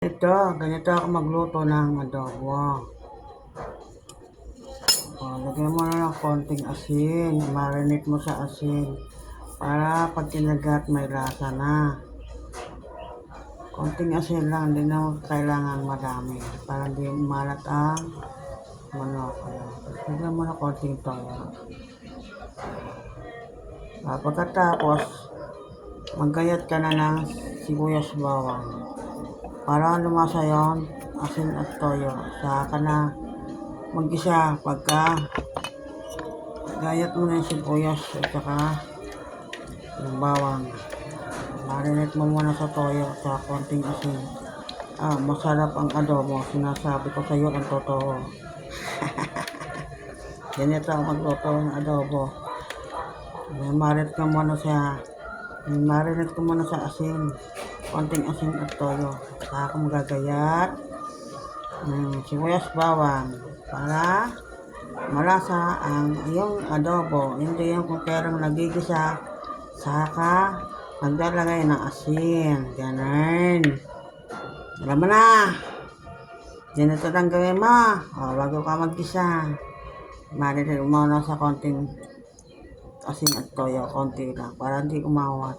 Ganito ako magluto ng adobo. Lagyan mo na ng konting asin. Marinate mo sa asin. Para pag kinagat may lasa na. Konting asin lang. Hindi na kailangan madami. Para hindi malat ang manok. Lagyan mo na konting toyo. Pagkatapos, maggayat ka na ng sibuyas bawang. Para lumasa yon, asin at toyo. Saka na mag-isa pagka gayat mo na yung sibuyas at saka yung bawang. Marinate mo muna sa toyo at saka konting asin. Masarap ang adobo. Sinasabi ko sa iyo ang totoo. Ganito ang magluto ng adobo. Marinate ko muna sa asin. Konting asin at toyo. Saka magagayat sibuyas bawang para malasa ang iyong adobo. Hindi yung kung kerang nagigisa saka maglalagay ng asin. Ganun. Alam mo na. Ganito lang gawin mo. Bago ka maggisa. Marinate mo na sa konting asin at toyo. Konti lang para hindi umalat.